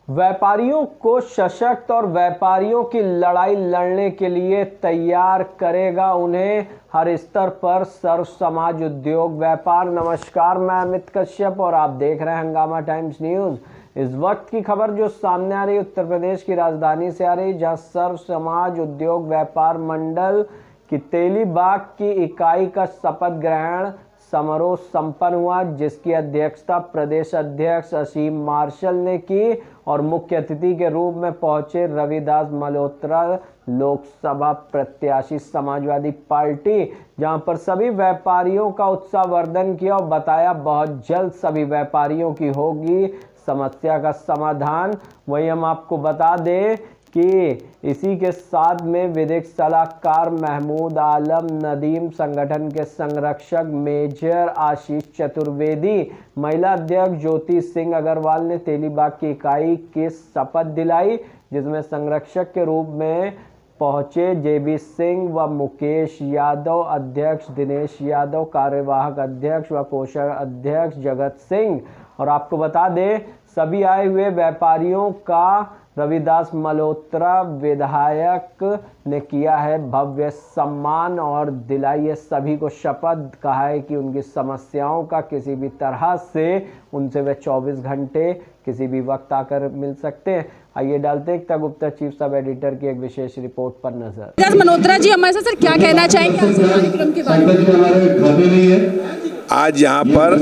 व्यापारियों को सशक्त और व्यापारियों की लड़ाई लड़ने के लिए तैयार करेगा उन्हें हर स्तर पर सर्व समाज उद्योग व्यापार। नमस्कार, मैं अमित कश्यप और आप देख रहे हैं हंगामा टाइम्स न्यूज। इस वक्त की खबर जो सामने आ रही उत्तर प्रदेश की राजधानी से आ रही, जहां सर्व समाज उद्योग व्यापार मंडल की तेलीबाग की इकाई का शपथ ग्रहण समारोह संपन्न हुआ, जिसकी अध्यक्षता प्रदेश अध्यक्ष असीम मार्शल ने की और मुख्य अतिथि के रूप में पहुंचे रविदास मल्होत्रा, लोकसभा प्रत्याशी समाजवादी पार्टी, जहां पर सभी व्यापारियों का उत्साहवर्धन किया और बताया बहुत जल्द सभी व्यापारियों की होगी समस्या का समाधान। वही हम आपको बता दें कि इसी के साथ में विधिक सलाहकार महमूद आलम नदीम, संगठन के संरक्षक मेजर आशीष चतुर्वेदी, महिला अध्यक्ष ज्योति सिंह अग्रवाल ने तेलीबाग की इकाई की शपथ दिलाई, जिसमें संरक्षक के रूप में पहुंचे जेबी सिंह व मुकेश यादव, अध्यक्ष दिनेश यादव, कार्यवाहक अध्यक्ष व कोषाध्यक्ष जगत सिंह। और आपको बता दें सभी आए हुए व्यापारियों का रविदास मल्होत्रा विधायक ने किया है भव्य सम्मान और दिलाई है सभी को शपथ। कहा है कि उनकी समस्याओं का किसी भी तरह से उनसे वे 24 घंटे किसी भी वक्त आकर मिल सकते हैं। आइए डालते हैं एकता गुप्ता, चीफ सब एडिटर की एक विशेष रिपोर्ट पर नजर। रविदास मल्होत्रा जी हमारे साथ सर क्या कहना चाहेंगे कार्यक्रम के बारे में? आज यहाँ पर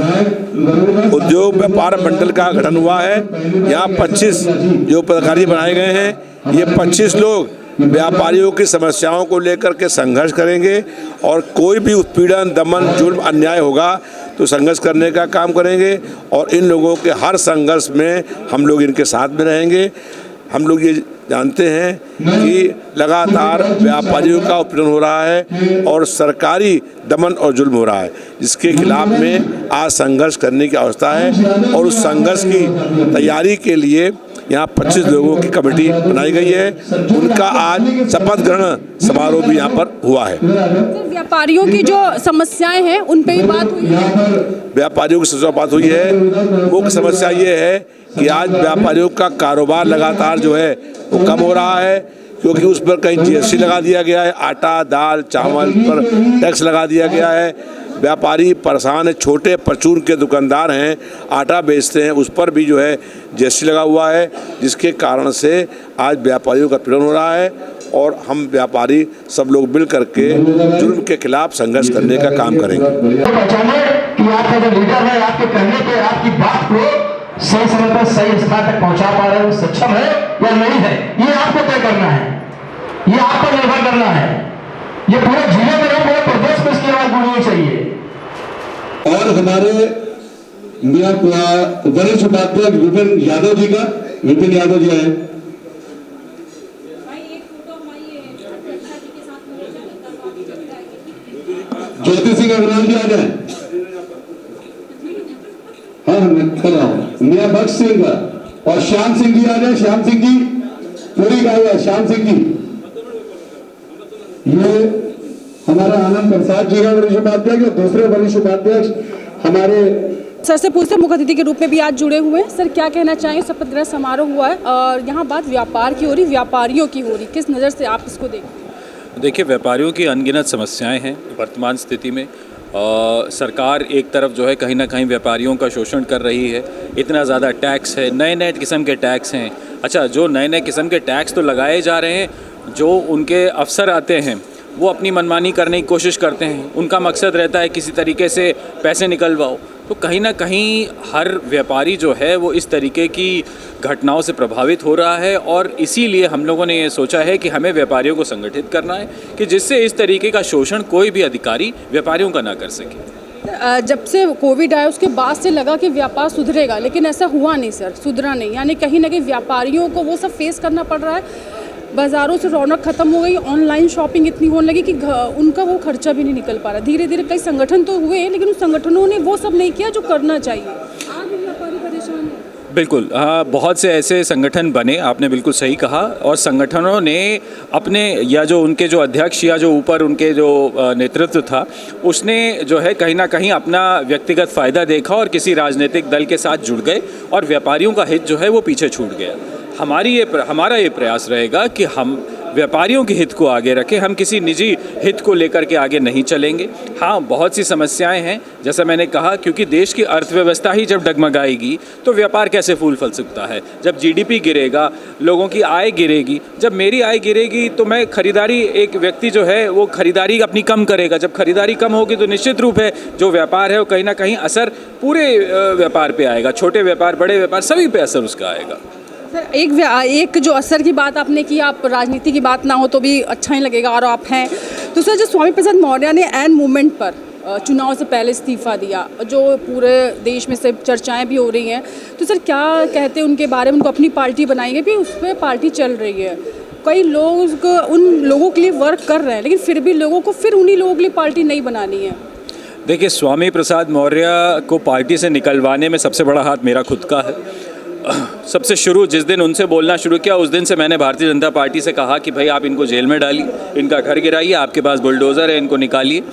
उद्योग व्यापार मंडल का गठन हुआ है। यहाँ 25 जो पदाधिकारी बनाए गए हैं, ये 25 लोग व्यापारियों की समस्याओं को लेकर के संघर्ष करेंगे और कोई भी उत्पीड़न, दमन, जुल्म, अन्याय होगा तो संघर्ष करने का काम करेंगे और इन लोगों के हर संघर्ष में हम लोग इनके साथ में रहेंगे। हम लोग ये जानते हैं कि लगातार व्यापारियों का उत्पीड़न हो रहा है और सरकारी दमन और जुल्म हो रहा है, जिसके खिलाफ में आज संघर्ष करने की आवश्यकता है और उस संघर्ष की तैयारी के लिए यहाँ 25 लोगों की कमेटी बनाई गई है। उनका आज शपथ ग्रहण समारोह भी यहाँ पर हुआ है। व्यापारियों की जो समस्याएं हैं उन पे भी बात हुई है। व्यापारियों की समस्या बात हुई है। मुख्य समस्या ये है कि आज व्यापारियों का कारोबार लगातार जो है वो कम हो रहा है, क्योंकि उस पर कहीं जीएसटी लगा दिया गया है, आटा, दाल, चावल पर टैक्स लगा दिया गया है। व्यापारी परेशान है, छोटे परचून के दुकानदार हैं, आटा बेचते हैं, उस पर भी जो है जीएसटी लगा हुआ है, जिसके कारण से आज व्यापारियों का पीड़न हो रहा है और हम व्यापारी सब लोग मिल करके जुर्म के खिलाफ संघर्ष करने का काम करेंगे। कि आपका जो लीडर है आपके कहने पे आपकी बात को सही समय पर सही स्थान तक पहुंचा पा रहे हो, सक्षम है या नहीं है, ये आपको तय करना है, ये आप पर निर्भर करना है। ये पूरे जिले में पूरे प्रदेश में इसकी आवाज होनी चाहिए। और हमारे वरिष्ठ उपाध्यक्ष विपिन यादव जी का, विपिन यादव जी आए। ज्योति सिंह अग्रवाल जी आ जाए। हाँ, मैं कर रहा हूँ। मियां बख्श सिंह का और श्याम सिंह जी आ जाए। श्याम सिंह जी पूरी का हुआ। श्याम सिंह जी, ये हमारा आनंद प्रसाद जी का वरिष्ठ उपाध्यक्ष, दूसरे वरिष्ठ उपाध्यक्ष हमारे सर से पूछते मुख्य अतिथि के रूप में भी आज जुड़े हुए हैं। सर क्या कहना चाहेंगे? शपथ ग्रहण समारोह हुआ है और यहाँ बात व्यापार की हो रही, व्यापारियों की हो रही, किस नज़र से आप इसको देखते हैं? देखिए, व्यापारियों की अनगिनत समस्याएं हैं वर्तमान स्थिति में। सरकार एक तरफ जो है कहीं ना कहीं व्यापारियों का शोषण कर रही है। इतना ज़्यादा टैक्स है, नए नए किस्म के टैक्स हैं। अच्छा, जो नए नए किस्म के टैक्स तो लगाए जा रहे हैं, जो उनके अफसर आते हैं वो अपनी मनमानी करने की कोशिश करते हैं। उनका मकसद रहता है किसी तरीके से पैसे निकलवाओ। तो कहीं ना कहीं हर व्यापारी जो है वो इस तरीके की घटनाओं से प्रभावित हो रहा है और इसीलिए हम लोगों ने ये सोचा है कि हमें व्यापारियों को संगठित करना है कि जिससे इस तरीके का शोषण कोई भी अधिकारी व्यापारियों का ना कर सके। जब से कोविड आया उसके बाद से लगा कि व्यापार सुधरेगा, लेकिन ऐसा हुआ नहीं सर, सुधरा नहीं। यानी कहीं ना कहीं व्यापारियों को वो सब फेस करना पड़ रहा है। बाज़ारों से रौनक खत्म हो गई, ऑनलाइन शॉपिंग इतनी होने लगी कि उनका वो खर्चा भी नहीं निकल पा रहा। धीरे धीरे कई संगठन तो हुए, लेकिन उन संगठनों ने वो सब नहीं किया जो करना चाहिए। आज भी व्यापारी परेशान है। बिल्कुल, हाँ, बहुत से ऐसे संगठन बने, आपने बिल्कुल सही कहा। और संगठनों ने अपने या जो उनके जो अध्यक्ष या जो ऊपर उनके जो नेतृत्व था, उसने जो है कहीं ना कहीं अपना व्यक्तिगत फ़ायदा देखा और किसी राजनीतिक दल के साथ जुड़ गए और व्यापारियों का हित जो है वो पीछे छूट गया। हमारा ये प्रयास रहेगा कि हम व्यापारियों के हित को आगे रखें, हम किसी निजी हित को लेकर के आगे नहीं चलेंगे। हाँ, बहुत सी समस्याएं हैं, जैसा मैंने कहा, क्योंकि देश की अर्थव्यवस्था ही जब डगमगाएगी तो व्यापार कैसे फूल फल सकता है। जब जीडीपी गिरेगा, लोगों की आय गिरेगी, जब मेरी आय गिरेगी तो मैं खरीदारी, एक व्यक्ति जो है वो खरीदारी अपनी कम करेगा। जब खरीदारी कम होगी तो निश्चित रूप है जो व्यापार है वो कहीं ना कहीं असर पूरे व्यापार पर आएगा, छोटे व्यापार, बड़े व्यापार, सभी पे असर उसका आएगा। सर, एक जो असर की बात आपने की, आप राजनीति की बात ना हो तो भी अच्छा ही लगेगा और आप हैं। तो सर, जो स्वामी प्रसाद मौर्य ने एन मोमेंट पर चुनाव से पहले इस्तीफा दिया, जो पूरे देश में से चर्चाएं भी हो रही हैं, तो सर क्या कहते हैं उनके बारे में? उनको अपनी पार्टी बनाएंगे भी, उस पर पार्टी चल रही है, कई लोग उन लोगों के लिए वर्क कर रहे हैं, लेकिन फिर भी लोगों को फिर उन्हीं लोगों के लिए पार्टी नहीं बनानी है। देखिए, स्वामी प्रसाद मौर्य को पार्टी से निकलवाने में सबसे बड़ा हाथ मेरा खुद का है। सबसे शुरू जिस दिन उनसे बोलना शुरू किया, उस दिन से मैंने भारतीय जनता पार्टी से कहा कि भाई आप इनको जेल में डालिए, इनका घर गिराइए, आपके पास बुलडोज़र है, इनको निकालिए।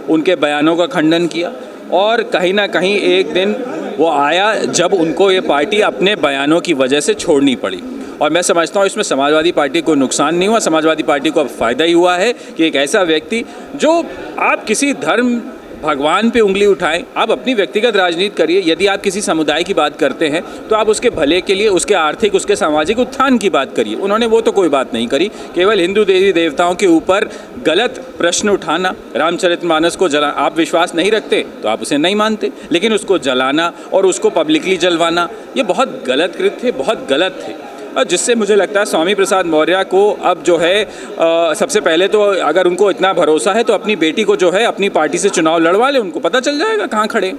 उनके बयानों का खंडन किया और कहीं ना कहीं एक दिन वो आया जब उनको ये पार्टी अपने बयानों की वजह से छोड़नी पड़ी। और मैं समझता हूँ इसमें समाजवादी पार्टी को नुकसान नहीं हुआ, समाजवादी पार्टी को अब फ़ायदा ही हुआ है कि एक ऐसा व्यक्ति, जो आप किसी धर्म भगवान पे उंगली उठाएं, आप अपनी व्यक्तिगत राजनीति करिए। यदि आप किसी समुदाय की बात करते हैं तो आप उसके भले के लिए, उसके आर्थिक, उसके सामाजिक उत्थान की बात करिए। उन्होंने वो तो कोई बात नहीं करी, केवल हिंदू देवी देवताओं के ऊपर गलत प्रश्न उठाना, रामचरितमानस को जला, आप विश्वास नहीं रखते तो आप उसे नहीं मानते, लेकिन उसको जलाना और उसको पब्लिकली जलवाना, ये बहुत गलत कृत्य थे, बहुत गलत थे। जिससे मुझे लगता है स्वामी प्रसाद मौर्य को अब जो है सबसे पहले तो अगर उनको इतना भरोसा है तो अपनी बेटी को जो है अपनी पार्टी से चुनाव लड़वा ले, उनको पता चल जाएगा कहाँ खड़े।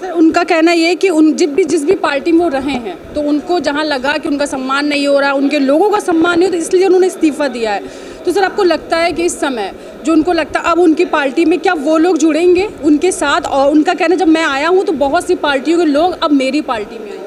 सर, उनका कहना ये है कि जिस भी पार्टी में वो रहे हैं तो उनको जहाँ लगा कि उनका सम्मान नहीं हो रहा, उनके लोगों का सम्मान नहीं हो, तो इसलिए उन्होंने इस्तीफा दिया है। तो सर, आपको लगता है कि इस समय जो उनको लगता है अब उनकी पार्टी में क्या वो लोग जुड़ेंगे उनके साथ? और उनका कहना, जब मैं आया हूँ तो बहुत सी पार्टियों के लोग अब मेरी पार्टी में आए।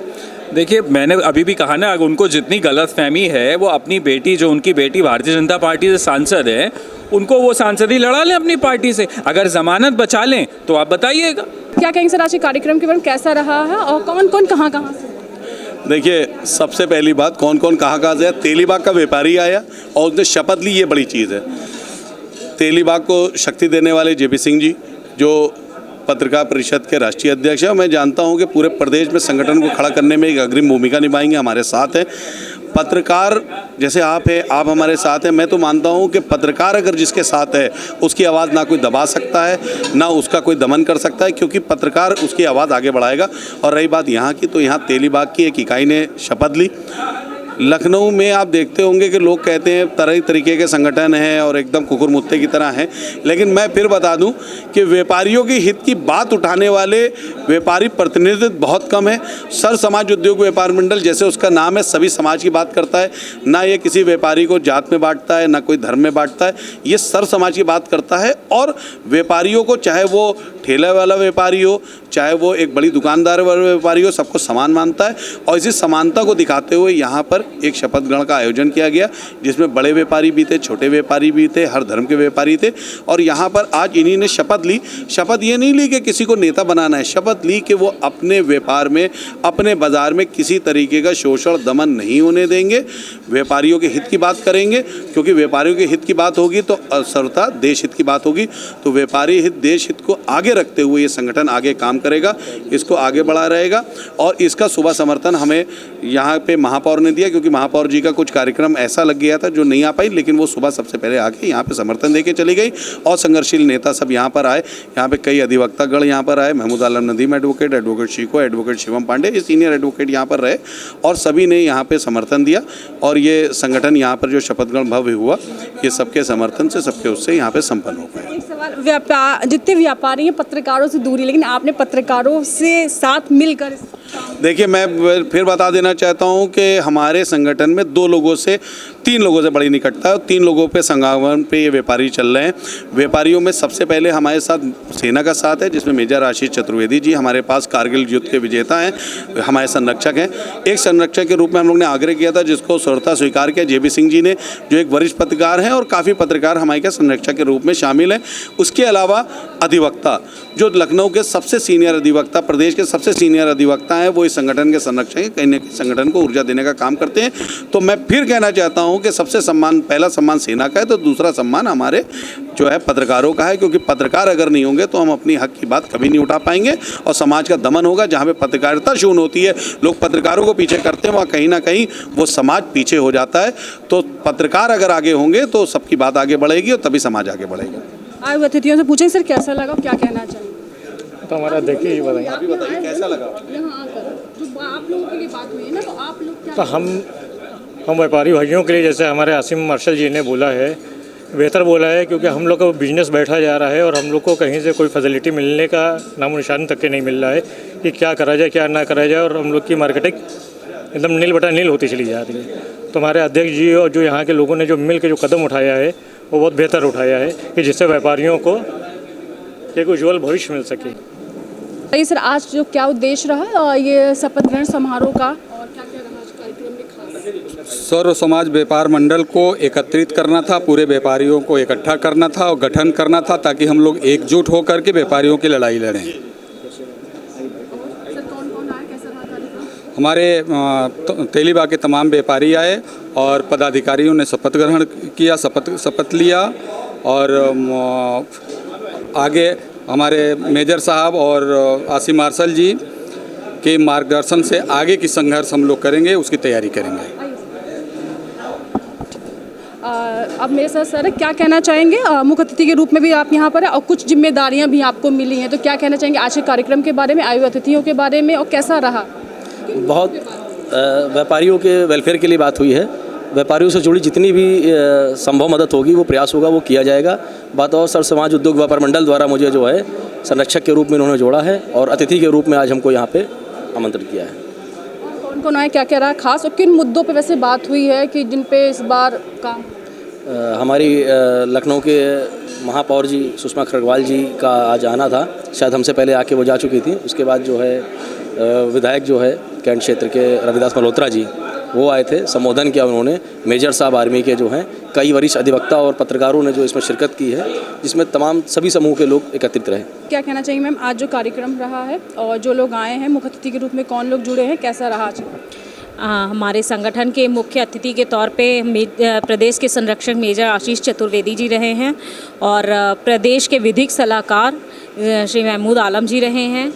देखिए, मैंने अभी भी कहा ना, अगर उनको जितनी गलतफहमी है, वो अपनी बेटी, जो उनकी बेटी भारतीय जनता पार्टी से सांसद है, उनको वो सांसद ही लड़ा लें अपनी पार्टी से। अगर जमानत बचा लें तो आप बताइएगा। क्या कहेंगे सर, आज के कार्यक्रम के बारे में कैसा रहा है और कौन कौन कहाँ कहाँ से? देखिए, सबसे पहली बात, कौन कौन कहाँ से है। तेलीबाग का व्यापारी आया और उसने शपथ ली, ये बड़ी चीज़ है। तेलीबाग को शक्ति देने वाले जेपी सिंह जी, जो पत्रकार परिषद के राष्ट्रीय अध्यक्ष है, मैं जानता हूं कि पूरे प्रदेश में संगठन को खड़ा करने में एक अग्रिम भूमिका निभाएंगे, हमारे साथ हैं। पत्रकार जैसे आप हैं, आप हमारे साथ हैं। मैं तो मानता हूं कि पत्रकार अगर जिसके साथ है, उसकी आवाज़ ना कोई दबा सकता है, ना उसका कोई दमन कर सकता है, क्योंकि पत्रकार उसकी आवाज़ आगे बढ़ाएगा। और रही बात यहाँ की, तो यहाँ तेलीबाग की एक इकाई ने शपथ ली। लखनऊ में आप देखते होंगे कि लोग कहते हैं तरह तरीके के संगठन हैं और एकदम कुकुर मुत्ते की तरह हैं, लेकिन मैं फिर बता दूं कि व्यापारियों के हित की बात उठाने वाले व्यापारी प्रतिनिधित्व बहुत कम है। सर समाज उद्योग व्यापार मंडल, जैसे उसका नाम है, सभी समाज की बात करता है। ना ये किसी व्यापारी को जात में बांटता है, ना कोई धर्म में बांटता है, ये सर समाज की बात करता है। और व्यापारियों को, चाहे वो ठेला वाला व्यापारी हो, चाहे वो एक बड़ी दुकानदार वाला व्यापारी हो, सबको समान मानता है। और इसी समानता को दिखाते हुए यहाँ पर एक शपथ ग्रहण का आयोजन किया गया, जिसमें बड़े व्यापारी भी थे, छोटे व्यापारी भी थे, हर धर्म के व्यापारी थे। और यहाँ पर आज इन्हीं ने शपथ ली। शपथ ये नहीं ली कि किसी को नेता बनाना है, शपथ ली कि वो अपने व्यापार में, अपने बाजार में किसी तरीके का शोषण दमन नहीं होने देंगे, व्यापारियों के हित की बात करेंगे। क्योंकि व्यापारियों के हित की बात होगी तो सर्वथा देश हित की बात होगी। तो व्यापारी हित, देश हित को आगे रखते हुए ये संगठन आगे काम करेगा, इसको आगे बढ़ा रहेगा। और इसका सुबह समर्थन हमें यहाँ पे महापौर ने दिया, क्योंकि महापौर जी का कुछ कार्यक्रम ऐसा लग गया था जो नहीं आ पाई, लेकिन वो सुबह सबसे पहले आके यहाँ पे समर्थन देके चली गई। और संघर्षशील नेता सब यहाँ पर आए, यहाँ पे कई अधिवक्तागण यहाँ पर आए, महमूद आलम नदीम एडवोकेट, एडवोकेट शीको, एडवोकेट शिवम पांडे, ये सीनियर एडवोकेट यहाँ पर रहे और सभी ने यहाँ पे समर्थन दिया। और ये संगठन यहाँ पर जो शपथ ग्रहण भव्य हुआ, ये सबके समर्थन से, सबके उससे यहाँ पे संपन्न हो पाया। एक सवाल, जितने व्यापारी हैं पत्रकारों से दूरी, लेकिन आपने पत्रकारों से साथ मिलकर देखिए, मैं फिर बता देना चाहता हूं कि हमारे संगठन में 3 लोगों से बड़ी निकटता है और 3 लोगों पे संगठन पे ये व्यापारी चल रहे हैं। व्यापारियों में सबसे पहले हमारे साथ सेना का साथ है, जिसमें मेजर आशीष चतुर्वेदी जी हमारे पास कारगिल युद्ध के विजेता हैं, हमारे संरक्षक हैं। एक संरक्षक के रूप में हम लोग ने आग्रह किया था, जिसको स्वतः स्वीकार किया JB सिंह जी ने, जो एक वरिष्ठ पत्रकार हैं और काफ़ी पत्रकार हमारे के संरक्षक के रूप में शामिल हैं। उसके अलावा अधिवक्ता, जो लखनऊ के सबसे सीनियर अधिवक्ता, प्रदेश के सबसे सीनियर अधिवक्ता हैं, वो इस संगठन के संरक्षक हैं, कहीं न कहीं संगठन को ऊर्जा देने का काम करते हैं। तो मैं फिर कहना चाहता हूं कि सबसे पहला सम्मान सेना का है, तो दूसरा सम्मान हमारे जो है पत्रकारों का है, क्योंकि पत्रकार अगर नहीं होंगे तो हम अपनी हक की बात कभी नहीं उठा पाएंगे और समाज का दमन होगा। जहाँ पे पत्रकारिता शून्य होती है, लोग पत्रकारों को पीछे करते हैं, वहाँ कहीं ना कहीं वो समाज पीछे हो जाता है। तो पत्रकार अगर आगे होंगे तो सबकी बात आगे बढ़ेगी और तभी समाज आगे बढ़ेगा। आए हुए अतिथियों से पूछें सर कैसा लगा, क्या कहना चाहिए? तो हमारा देखिए ही बताइए, आप ही बताइए कैसा लगा। यहाँ आकर जो आप लोगों के लिए बात हुई है ना, तो आप लोग क्या तो हम व्यापारी भाइयों के लिए, जैसे हमारे आसिम मार्शल जी ने बोला है, बेहतर बोला है, क्योंकि हम लोग का बिजनेस बैठा जा रहा है और हम लोग को कहीं से कोई फैसिलिटी मिलने का नामो निशान तक के नहीं मिल रहा है कि क्या करा जाए क्या ना करा जाए, और हम लोग की मार्केटिंग एकदम नील बटा नील होती चली जा रही है। तो हमारे अध्यक्ष जी और जो यहाँ के लोगों ने जो मिल के जो कदम उठाया है वो बहुत बेहतर उठाया है कि जिससे व्यापारियों को एक उज्ज्वल भविष्य मिल सके। बताइए सर, आज जो क्या उद्देश्य रहा ये शपथ ग्रहण समारोह का, और क्या क्या रहा आज कार्यक्रम में खास? सर्व समाज व्यापार मंडल को एकत्रित करना था, पूरे व्यापारियों को इकट्ठा करना था और गठन करना था, ताकि हम लोग एकजुट होकर के व्यापारियों की लड़ाई लड़ें। सर कौन कौन आए, कैसा रहा कार्यक्रम? हमारे तेलीबा के तमाम व्यापारी आए और पदाधिकारियों ने शपथ ग्रहण किया, शपथ लिया, और आगे हमारे मेजर साहब और आसिम मार्शल जी के मार्गदर्शन से आगे की संघर्ष हम लोग करेंगे, उसकी तैयारी करेंगे। अब मेरे साथ सर क्या कहना चाहेंगे? मुख्य अतिथि के रूप में भी आप यहाँ पर हैं और कुछ जिम्मेदारियाँ भी आपको मिली हैं, तो क्या कहना चाहेंगे आज के कार्यक्रम के बारे में, आए हुए अतिथियों के बारे में, और कैसा रहा? बहुत व्यापारियों के वेलफेयर के लिए बात हुई है। व्यापारियों से जुड़ी जितनी भी संभव मदद होगी, वो प्रयास होगा, वो किया जाएगा। बात और सर्व समाज उद्योग व्यापार मंडल द्वारा मुझे जो है संरक्षक के रूप में उन्होंने जोड़ा है और अतिथि के रूप में आज हमको यहाँ पे आमंत्रित किया है। कौन कौन आए, क्या क्या रहा खास, और किन मुद्दों पे वैसे बात हुई है कि जिन पे इस बार काम? हमारी लखनऊ के महापौर जी सुषमा खरगवाल जी का आज आना था, शायद हमसे पहले आके वो जा चुकी थी। उसके बाद जो है विधायक जो है कैंट क्षेत्र के रविदास मल्होत्रा जी, वो आए थे, संबोधन किया उन्होंने। मेजर साहब आर्मी के जो हैं, कई वरिष्ठ अधिवक्ता और पत्रकारों ने जो इसमें शिरकत की है, जिसमें तमाम सभी समूह के लोग एकत्रित रहे। क्या कहना चाहिए मैम, आज जो कार्यक्रम रहा है और जो लोग आए हैं मुख्य अतिथि के रूप में, कौन लोग जुड़े हैं, कैसा रहा आज? हमारे संगठन के मुख्य अतिथि के तौर पे प्रदेश के संरक्षक मेजर आशीष चतुर्वेदी जी रहे हैं और प्रदेश के विधिक सलाहकार श्री महमूद आलम जी रहे हैं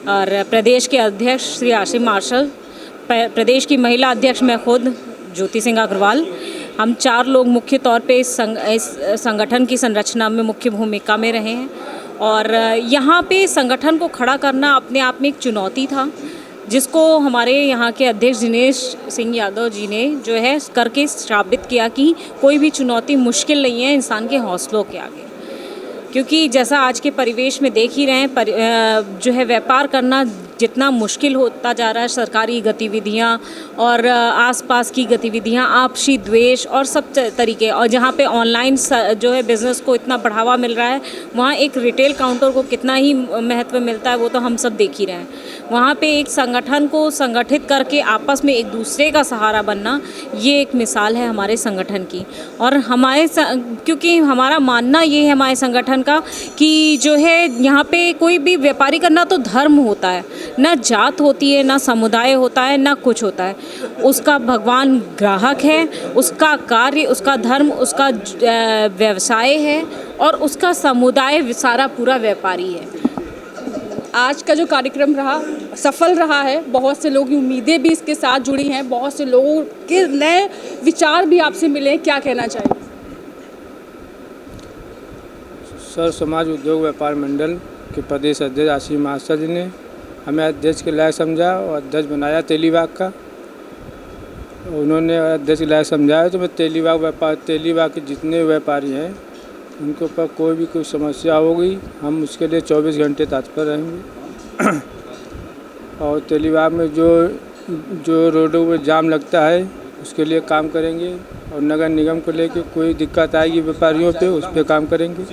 और प्रदेश के अध्यक्ष श्री आसिम मार्शल, प्रदेश की महिला अध्यक्ष मैं खुद ज्योति सिंह अग्रवाल। हम 4 लोग मुख्य तौर पे इस संगठन की संरचना में मुख्य भूमिका में रहे हैं और यहाँ पे संगठन को खड़ा करना अपने आप में एक चुनौती था, जिसको हमारे यहाँ के अध्यक्ष दिनेश सिंह यादव जी ने जो है करके साबित किया कि कोई भी चुनौती मुश्किल नहीं है इंसान के हौसलों के आगे। क्योंकि जैसा आज के परिवेश में देख ही रहे हैं, जो है व्यापार करना जितना मुश्किल होता जा रहा है, सरकारी गतिविधियां और आसपास की गतिविधियां, आपसी द्वेष और सब तरीके, और जहां पे ऑनलाइन जो है बिज़नेस को इतना बढ़ावा मिल रहा है, वहां एक रिटेल काउंटर को कितना ही महत्व मिलता है वो तो हम सब देख ही रहे हैं। वहां पे एक संगठन को संगठित करके आपस में एक दूसरे का सहारा बनना, ये एक मिसाल है हमारे संगठन की। और हमारे क्योंकि हमारा मानना ये है हमारे संगठन का कि जो है यहाँ पे कोई भी व्यापारी करना तो धर्म होता है, ना जात होती है, ना समुदाय होता है, ना कुछ होता है। उसका भगवान ग्राहक है, उसका कार्य, उसका धर्म, उसका व्यवसाय है और उसका समुदाय सारा पूरा व्यापारी है। आज का जो कार्यक्रम रहा सफल रहा है, बहुत से लोगों की उम्मीदें भी इसके साथ जुड़ी हैं, बहुत से लोगों के नए विचार भी आपसे मिले, क्या कहना चाहिए? सर्व समाज उद्योग व्यापार मंडल के प्रदेश अध्यक्ष आशीष मार्शल जी ने हमें अध्यक्ष के लायक समझा और अध्यक्ष बनाया तेलीबाग का। उन्होंने अध्यक्ष के लायक समझाया तो मैं तेलीबाग के जितने व्यापारी हैं उनके ऊपर कोई भी कोई समस्या होगी हम उसके लिए 24 घंटे तत्पर रहेंगे। और तेलीबाग में जो रोडों पर जाम लगता है उसके लिए काम करेंगे और नगर निगम को लेके कोई दिक्कत आएगी व्यापारियों पे उस पर काम करेंगे।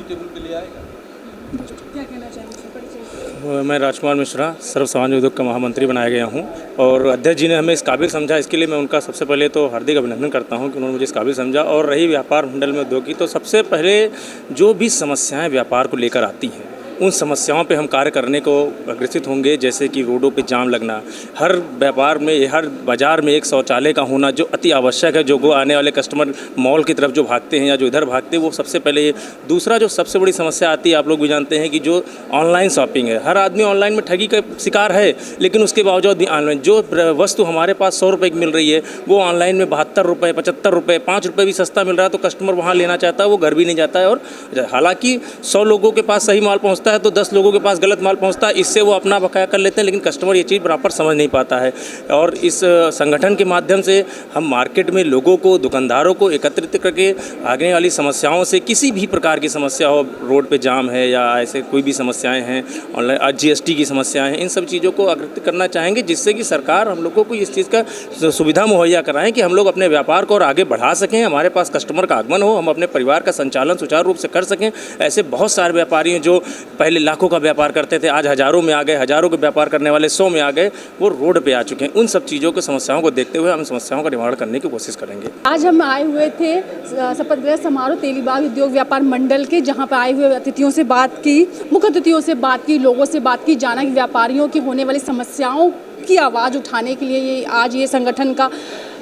मैं राजकुमार मिश्रा सर्व समाज उद्योग का महामंत्री बनाया गया हूं और अध्यक्ष जी ने हमें इस काबिल समझा, इसके लिए मैं उनका सबसे पहले तो हार्दिक अभिनंदन करता हूं कि उन्होंने मुझे इस काबिल समझा। और रही व्यापार मंडल में उद्योग की, तो सबसे पहले जो भी समस्याएं व्यापार को लेकर आती हैं उन समस्याओं पे हम कार्य करने को अग्रसित होंगे। जैसे कि रोडों पे जाम लगना, हर व्यापार में हर बाज़ार में एक शौचालय का होना जो अति आवश्यक है, जो आने वाले कस्टमर मॉल की तरफ जो भागते हैं या जो इधर भागते हैं वो सबसे पहले ये। दूसरा जो सबसे बड़ी समस्या आती है, आप लोग भी जानते हैं कि जो ऑनलाइन शॉपिंग है, हर आदमी ऑनलाइन में ठगी का शिकार है, लेकिन उसके बावजूद भी ऑनलाइन जो वस्तु हमारे पास 100 रुपये की मिल रही है वो ऑनलाइन में 72 रुपये 75 रुपये 5 रुपये भी सस्ता मिल रहा है, तो कस्टमर वहाँ लेना चाहता है, वो घर भी नहीं जाता है। और हालाँकि 100 लोगों के पास सही माल पहुँचता है तो 10 लोगों के पास गलत माल पहुंचता है, इससे वो अपना बकाया कर लेते हैं, लेकिन कस्टमर ये चीज़ बराबर समझ नहीं पाता है। और इस संगठन के माध्यम से हम मार्केट में लोगों को, दुकानदारों को एकत्रित करके आगे वाली समस्याओं से, किसी भी प्रकार की समस्या हो, रोड पे जाम है या ऐसे कोई भी समस्याएं हैं, ऑनलाइन GST की समस्याएं हैं, इन सब चीज़ों को अग्रसित करना चाहेंगे, जिससे कि सरकार हम लोगों को इस चीज़ का सुविधा मुहैया कराएं कि हम लोग अपने व्यापार को और आगे बढ़ा सकें, हमारे पास कस्टमर का आगमन हो, हम अपने परिवार का संचालन सुचारू रूप से कर सकें। ऐसे बहुत सारे व्यापारी हैं जो पहले लाखों का व्यापार करते थे, आज हज़ारों में आ गए, हज़ारों के व्यापार करने वाले 100 में आ गए, वो रोड पे आ चुके हैं। उन सब चीज़ों को, समस्याओं को देखते हुए हम समस्याओं का निवारण करने की कोशिश करेंगे। आज हम आए हुए थे शपथ ग्रहण समारोह तेलीबाग उद्योग व्यापार मंडल के, जहां पर आए हुए अतिथियों से बात की, मुख्य अतिथियों से बात की, लोगों से बात की, जाना कि व्यापारियों की होने वाली समस्याओं की आवाज़ उठाने के लिए आज ये संगठन का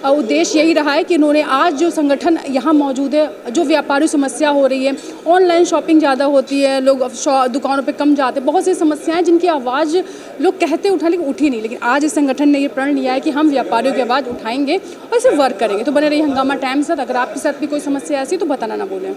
उद्देश्य यही रहा है कि इन्होंने आज जो संगठन यहाँ मौजूद है, जो व्यापारी समस्या हो रही है, ऑनलाइन शॉपिंग ज़्यादा होती है, लोग दुकानों पे कम जाते, बहुत सी समस्याएं जिनकी आवाज़ लोग कहते उठा लेकिन उठी नहीं, लेकिन आज इस संगठन ने ये प्रण लिया है कि हम व्यापारियों की आवाज़ उठाएंगे और इसे वर्क करेंगे। तो बने रहिए हंगामा टाइम साथ। अगर आपके साथ भी कोई समस्या ऐसी तो बताना ना भूलें।